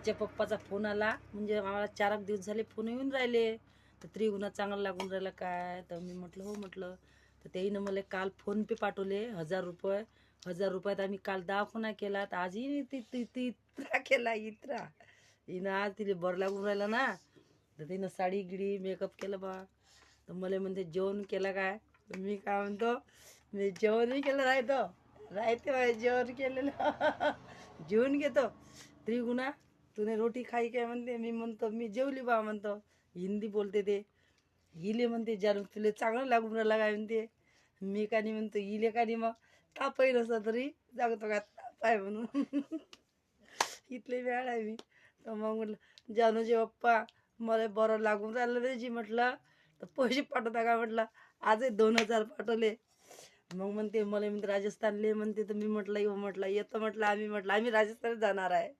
तिच्या पप्पाचा फोन आला, म्हणजे आम्हाला 4 दिवस झाले फोन येऊन राहिले. तर त्रिगुणा चांगला लागून राहिला काय, तर मी म्हटलं हो म्हटलं. तर त्याईनं मला काल फोनपे पाठवले 1000 रुपये. 1000 रुपयात आम्ही काल दवाखाना केला. तर आजही ती इत्रा केला इत्रा. हिनं आज तिला बरं लागून राहिलं ना, तर तिनं साडी गिडी मेकअप केलं बा. तर मला म्हणते जेवण केलं काय, तर मी काय म्हणतो, मी जेवणही केलं राहते बाय जेवण केलेलं. जेवण घेतो. त्रिगुणा तूने रोटी खाई काय म्हणते, मी म्हणतो मी जेवली बा म्हणतो. हिंदी बोलते ते. हिले म्हणते ज्या तुला चांगलं लागून राहिला काय म्हणते. मी का नाही म्हणतो हिले का नाही, मग तापही नसला तरी जागतो का ताप आहे म्हणून. इथले वेळ आहे मी. तर मग म्हटलं जानूचे पप्पा मला बरं लागून राहिलं त्याची म्हटलं, तर पैसे पाठवता का म्हटलं. आजही 2000 पाठवले. मग म्हणते मला म्हणते राजस्थानले म्हणते, तर मी म्हटलं येऊ म्हटलं येतो म्हटलं आम्ही राजस्थानला जाणार आहे.